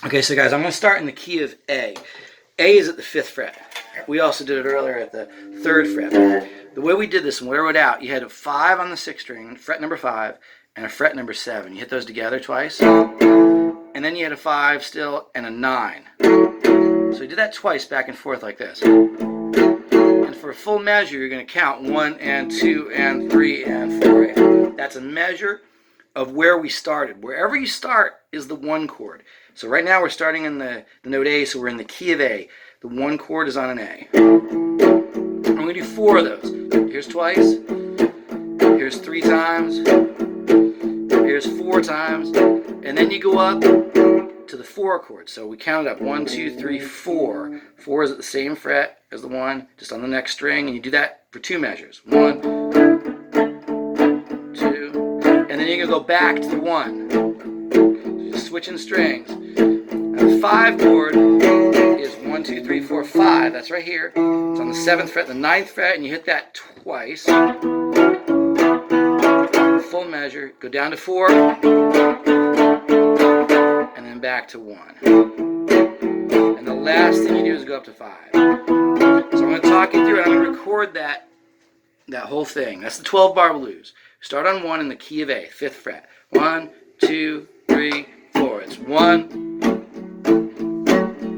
Okay, so guys, I'm going to start in the key of A. A is at the 5th fret. We also did it earlier at the 3rd fret. The way we did this and wear it out, you had a 5 on the 6th string, fret number 5, and a fret number 7. You hit those together twice, and then you had a 5 still and a 9. So you did that twice back and forth like this. And for a full measure, you're going to count 1 and 2 and 3 and 4. That's a measure of where we started. Wherever you start is the 1 chord. So right now we're starting in the note A, so we're in the key of A. The 1 chord is on an A. I'm going to do 4 of those. Here's twice. Here's 3 times. Here's 4 times. And then you go up to the 4 chord. So we count it up. 1, 2, 3, 4. 4 is at the same fret as the 1, just on the next string. And you do that for 2 measures. 1, 2. And then you're going to go back to the 1. So just switching strings. Now the 5 chord is 1, 2, 3, 4, 5. That's right here. It's on the 7th fret, the 9th fret, and you hit that twice. Full measure. Go down to 4. And then back to 1. And the last thing you do is go up to 5. So I'm going to talk you through it. I'm going to record that whole thing. That's the 12-bar blues. Start on 1 in the key of A, 5th fret. 1, 2, 3, 4. It's 1,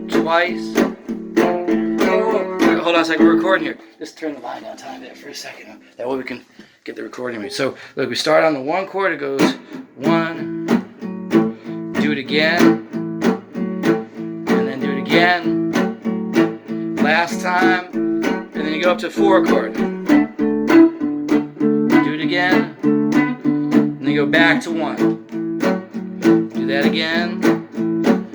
twice. Hold on a second, we're recording here. Just turn the line down time there for a second. That way we can get the recording made. So look, we start on the 1 chord. It goes 1. Do it again. And then do it again. Last time. And then you go up to 4 chord. Do it again. And then you go back to 1. Do that again.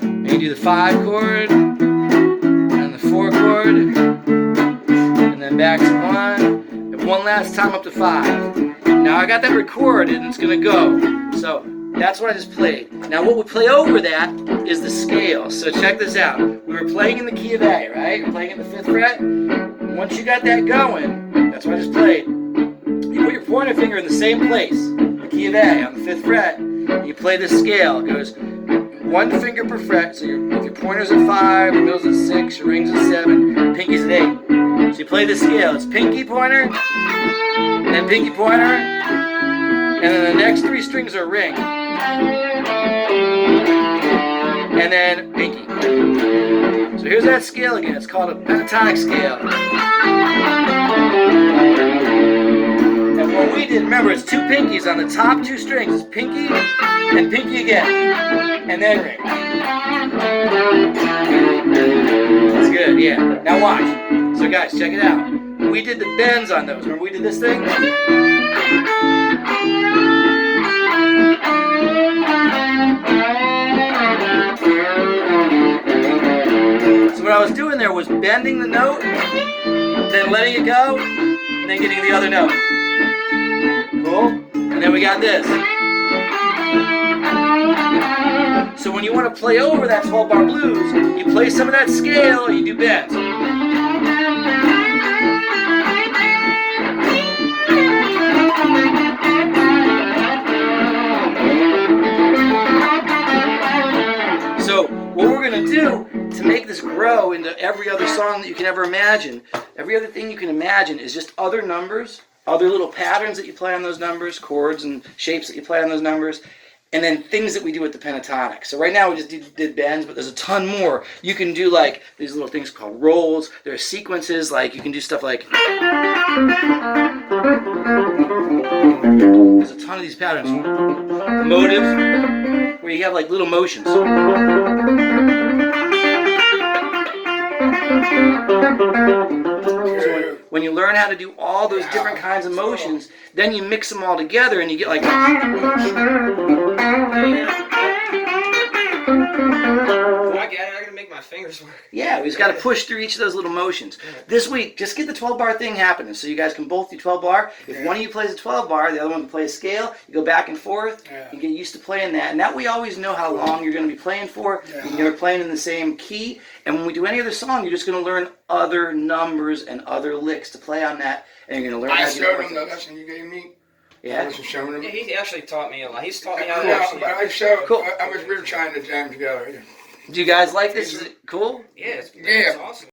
And you do the 5 chord. And the 4 chord. And then back to 1. And one last time up to 5. Now I got that recorded and it's going to go. So that's what I just played. Now what we play over that is the scale. So check this out. We were playing in the key of A, right? We're playing in the 5th fret. Once you got that going, that's what I just played. You put your pointer finger in the same place, the key of A on the 5th fret. And you play this scale. It goes 1 finger per fret. So if your pointer's at 5, your middle's at 6, your ring's at 7, pinky's at 8. So you play this scale. It's pinky, pointer, then pinky, pointer, and then the next 3 strings are ring. And then pinky. So here's that scale again. It's called a pentatonic scale. And what we did, remember, it's 2 pinkies on the top 2 strings. It's pinky and pinky again. And then ring. That's good, yeah. Now watch. So guys, check it out. We did the bends on those. Remember we did this thing? So what I was doing there was bending the note, then letting it go, and then getting the other note. Cool? And then we got this. So when you want to play over that 12-bar blues, you play some of that scale or you do bends. So what we're going to do to make this grow into every other song that you can ever imagine, every other thing you can imagine is just other numbers, other little patterns that you play on those numbers, chords and shapes that you play on those numbers, and then things that we do with the pentatonic. So right now we just did bends, but there's a ton more. You can do like these little things called rolls. There are sequences, like you can do stuff like... There's a ton of these patterns. Motives, where you have like little motions. So when you learn how to do all those different kinds of motions, then you mix them all together and you get like... Oh, I gotta make my fingers work. Yeah, we just got to push through each of those little motions. This week, just get the 12-bar thing happening so you guys can both do 12-bar. If one of you plays a 12-bar, the other one can play a scale. You go back and forth. You get used to playing that. And that way you always know how long you're going to be playing for. You're playing in the same key. And when we do any other song, you're just going to learn other numbers and other licks to play on that. And you're going to learn how to do it. I showed him the lesson you gave me. Yeah? I was showing him. Yeah, he actually taught me a lot. He's taught me how to Yeah, actually... but I showed. Cool. I was really trying to jam together. Do you guys like this? Is it cool? Yeah, it's Yeah. awesome.